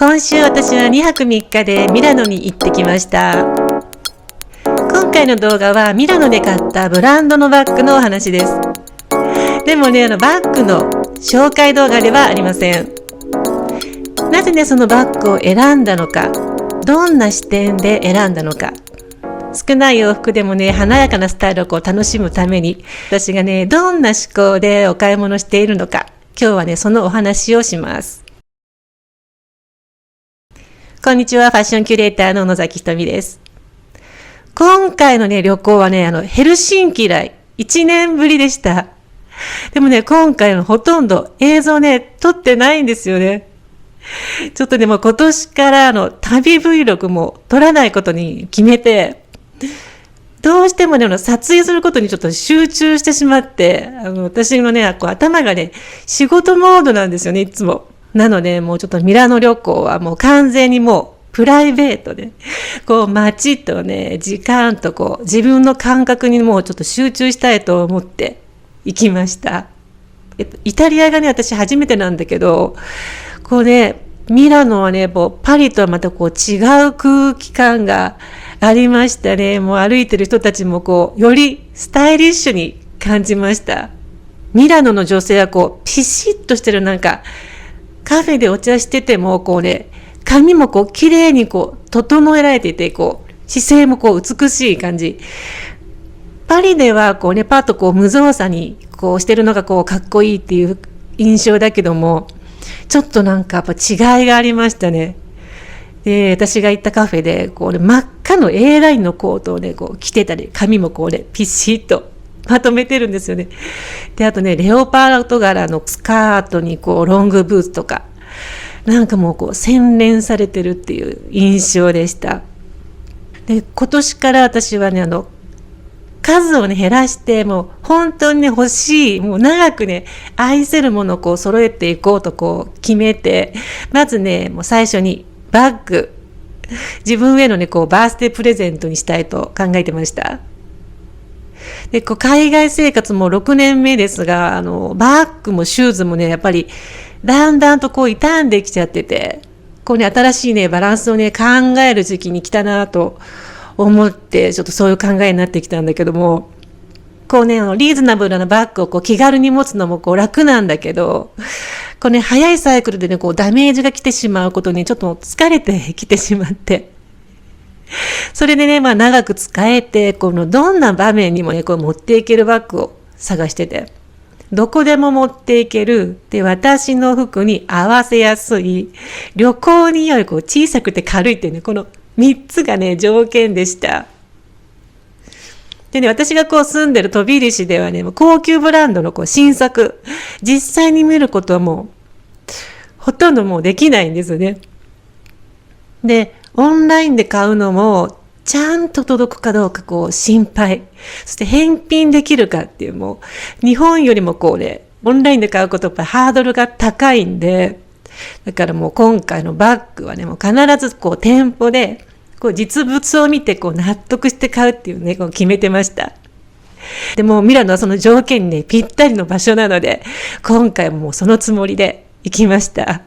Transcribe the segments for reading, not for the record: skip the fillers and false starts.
今週私は2泊3日でミラノに行ってきました。今回の動画はミラノで買ったブランドのバッグのお話です。でもね、バッグの紹介動画ではありません。なぜね、そのバッグを選んだのか、どんな視点で選んだのか、少ない洋服でもね、華やかなスタイルを楽しむために、私がね、どんな思考でお買い物しているのか、今日はね、そのお話をします。こんにちは、ファッションキュレーターの野崎ひとみです。今回のね、旅行はね、ヘルシンキ以来、1年ぶりでした。でもね、今回のほとんど映像ね、撮ってないんですよね。ちょっとでも今年から旅 Vlog も撮らないことに決めて、どうしてもね、撮影することにちょっと集中してしまって、私のね、頭がね、仕事モードなんですよね、いつも。なので、もうちょっとミラノ旅行はもう完全にもうプライベートで、街とね、時間と自分の感覚にもうちょっと集中したいと思って行きました。イタリアがね、私初めてなんだけど、ミラノはね、パリとはまた違う空気感がありましたね。もう歩いてる人たちもよりスタイリッシュに感じました。ミラノの女性はピシッとしてるカフェでお茶してても髪も綺麗に整えられていて姿勢も美しい感じ。パリではパッと無造作にしてるのがかっこいいっていう印象だけども、ちょっとやっぱ違いがありましたね。で、私が行ったカフェで真っ赤の A ラインのコートをね着てたり、髪もピシッとまとめてるんですよね。で、あとね、レオパート柄のスカートにロングブーツとか、もう洗練されてるっていう印象でした。で、今年から私はね、数をね、減らして、もう本当にね、欲しい、もう長くね、愛せるものを揃えていこうと決めて、まずね、もう最初にバッグ、自分へのね、バースデープレゼントにしたいと考えてました。で、海外生活も6年目ですが、バッグもシューズもね、やっぱり、だんだんと傷んできちゃってて、新しいね、バランスをね、考える時期に来たなと思って、ちょっとそういう考えになってきたんだけども、リーズナブルなバッグを気軽に持つのも楽なんだけど、早いサイクルでね、ダメージが来てしまうことにちょっと疲れてきてしまって、それでね、長く使えて、どんな場面にもね、持っていけるバッグを探してて、どこでも持っていける、で、私の服に合わせやすい、旅行により小さくて軽いっていうね、この3つがね、条件でした。でね、私が住んでるトビリシではね、高級ブランドの新作、実際に見ることはもう、ほとんどもうできないんですよね。で、オンラインで買うのも、ちゃんと届くかどうか心配。そして返品できるかっていうもう、日本よりもオンラインで買うことやっぱハードルが高いんで、だからもう今回のバッグはね、もう必ず店舗で、実物を見て納得して買うっていうね、決めてました。でもミラノはその条件にね、ぴったりの場所なので、今回もそのつもりで行きました。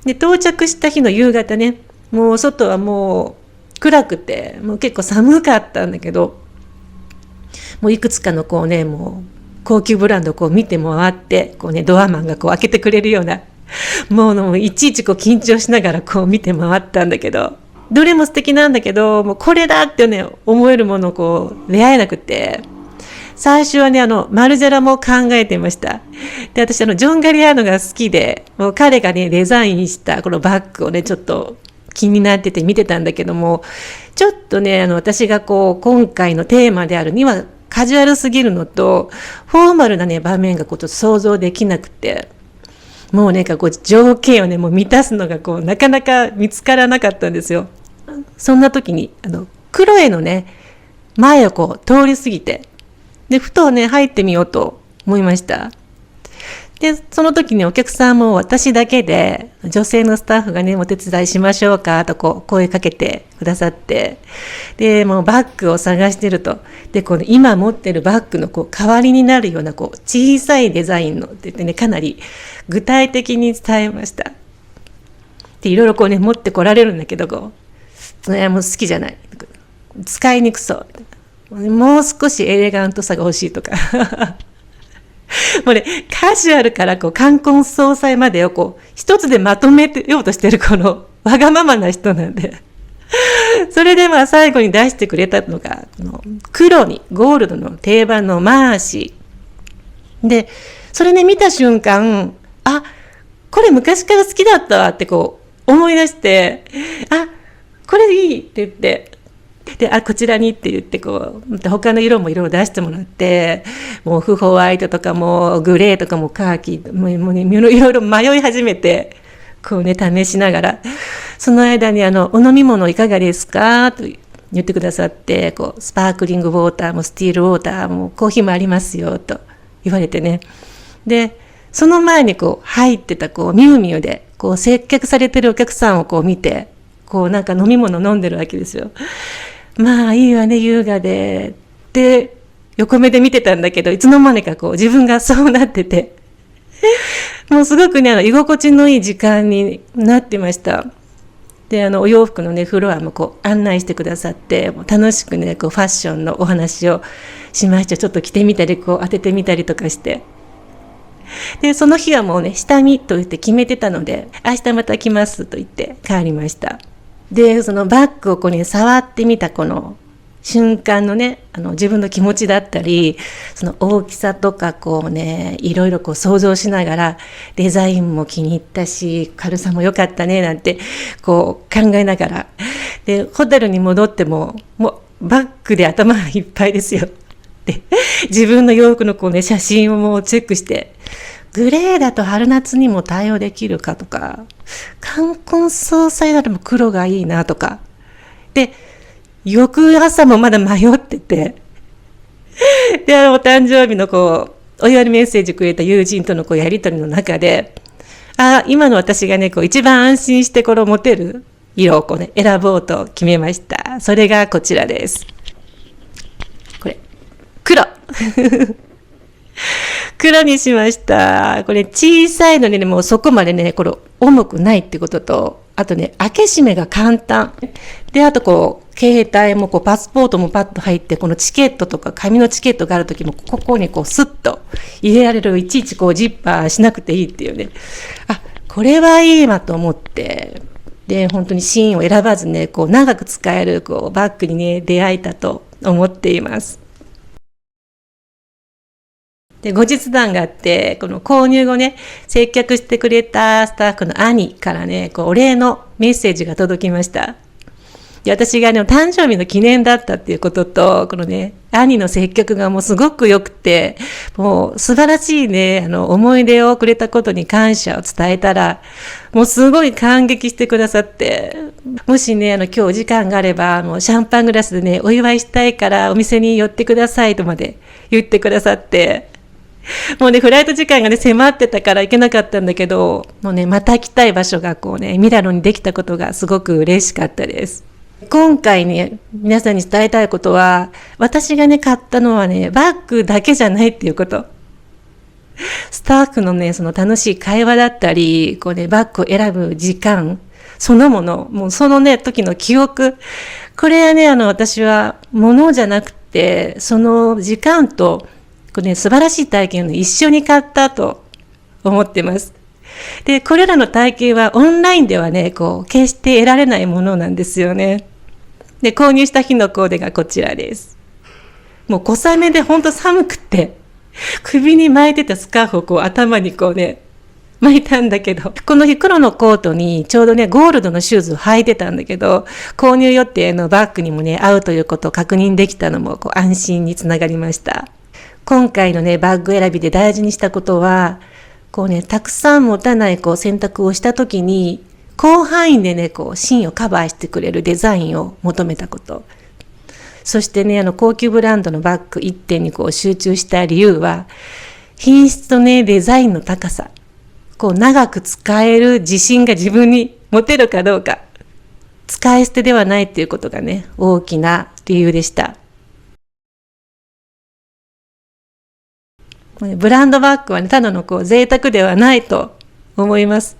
で、到着した日の夕方ね、もう外はもう暗くて、もう結構寒かったんだけど、もういくつかのもう高級ブランドを見て回って、ドアマンが開けてくれるような、もういちいち緊張しながら見て回ったんだけど、どれも素敵なんだけど、もうこれだってね、思えるものを出会えなくて、最初はね、マルジェラも考えていました。で、私ジョン・ガリアーノが好きで、もう彼がね、デザインしたこのバッグをね、ちょっと気になってて見てたんだけども、ちょっとね、私が今回のテーマであるにはカジュアルすぎるのと、フォーマルなね、場面がちょっと想像できなくて、もうね、条件をね、もう満たすのがなかなか見つからなかったんですよ。そんな時に、クロエのね、前を通り過ぎて、で、ふとね、入ってみようと思いました。で、その時にお客さんも私だけで、女性のスタッフがね、お手伝いしましょうかと声かけてくださって、で、もうバッグを探してると、で、今持ってるバッグの代わりになるような小さいデザインのって言ってね、かなり具体的に伝えました。っていろいろこうね、持ってこられるんだけど、こう、もう好きじゃない。使いにくそう。もう少しエレガントさが欲しいとか。もうね、カジュアルからこう、冠婚葬祭までをこう、一つでまとめてようとしてるこの、わがままな人なんで。それでまあ最後に出してくれたのが、この黒にゴールドの定番のマーシー。で、それね、見た瞬間、あ、これ昔から好きだったわってこう思い出して、あ、これいいって言って、で、こちらにって言ってこう、他の色もいろいろ出してもらって、もうオフホワイトとかもグレーとかもカーキもうね、いろいろ迷い始めて、こうね、試しながら、その間にお飲み物いかがですかと言ってくださって、こう、スパークリングウォーターもスティールウォーターもコーヒーもありますよ、と言われてね。で、その前にこう、入ってたこう、ミュウミュウで、こう、接客されてるお客さんをこう見て、こう、なんか飲み物飲んでるわけですよ。まあ、いいわね、優雅で。で、横目で見てたんだけど、いつの間にかこう、自分がそうなってて、もうすごくね、居心地のいい時間になってました。で、お洋服のね、フロアもこう案内してくださって、もう楽しくね、こうファッションのお話をしました。ちょっと着てみたり、こう当ててみたりとかして。で、その日はもうね、下見と言って決めてたので、明日また来ますと言って帰りました。で、そのバッグをこうね、触ってみたこの瞬間のね、自分の気持ちだったり、その大きさとかこうね、いろいろこう想像しながら、デザインも気に入ったし、軽さも良かったね、なんて、こう考えながら。で、ホテルに戻っても、もうバッグで頭がいっぱいですよ。で、自分の洋服のこうね、写真をもうチェックして、グレーだと春夏にも対応できるかとか、冠婚葬祭だとも黒がいいなとか。で、翌朝もまだ迷ってて、で、お誕生日のこう、お祝いのメッセージくれた友人とのこうやりとりの中で、今の私がね、こう一番安心してこれを持てる色をこうね、選ぼうと決めました。それがこちらです。これ、黒。黒にしました。これ小さいのにね、もうそこまでね、これ重くないってことと、あとね、開け閉めが簡単。で、あとこう、携帯もこう、パスポートもパッと入って、このチケットとか紙のチケットがあるときも、ここにこう、スッと入れられる、いちいちこう、ジッパーしなくていいっていうね。これはいいわと思って、で、本当にシーンを選ばずね、こう、長く使える、こう、バッグにね、出会えたと思っています。で、後日談があって、この購入後ね、接客してくれたスタッフの兄からね、こうお礼のメッセージが届きました。で、私がね、誕生日の記念だったっていうことと、このね、兄の接客がもうすごく良くて、もう素晴らしいね、思い出をくれたことに感謝を伝えたら、もうすごい感激してくださって、もしね、今日お時間があれば、シャンパングラスでね、お祝いしたいからお店に寄ってくださいとまで言ってくださって、もうね、フライト時間がね、迫ってたから行けなかったんだけど、もうね、また来たい場所がこうね、ミラノにできたことがすごく嬉しかったです。今回ね、皆さんに伝えたいことは、私がね、買ったのはね、バッグだけじゃないっていうこと。スタッフのね、その楽しい会話だったり、こうね、バッグを選ぶ時間、そのもの、もうそのね、時の記憶。これはね、私は物じゃなくて、その時間と、これね、素晴らしい体験を一緒に買ったと思ってます。で、これらの体験はオンラインではね、こう、決して得られないものなんですよね。で、購入した日のコーデがこちらです。もう小雨でほんと寒くて、首に巻いてたスカーフをこう頭にこうね、巻いたんだけど、この日黒のコートにちょうどね、ゴールドのシューズを履いてたんだけど、購入予定のバッグにもね、合うということを確認できたのもこう安心につながりました。今回のね、バッグ選びで大事にしたことは、こうね、たくさん持たないこう選択をしたときに、広範囲でね、こう、芯をカバーしてくれるデザインを求めたこと。そしてね、高級ブランドのバッグ一点にこう集中した理由は、品質とね、デザインの高さ。こう、長く使える自信が自分に持てるかどうか。使い捨てではないっていうことがね、大きな理由でした。ブランドバッグはね、ただのこう贅沢ではないと思います。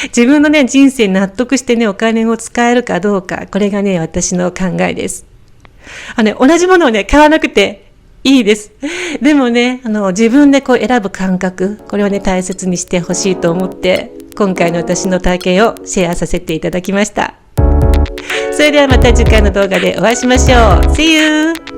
自分のね、人生に納得してね、お金を使えるかどうか、これがね、私の考えです。同じものをね、買わなくていいです。でもね、自分でこう選ぶ感覚、これをね、大切にしてほしいと思って、今回の私の体験をシェアさせていただきました。それではまた次回の動画でお会いしましょう。See you!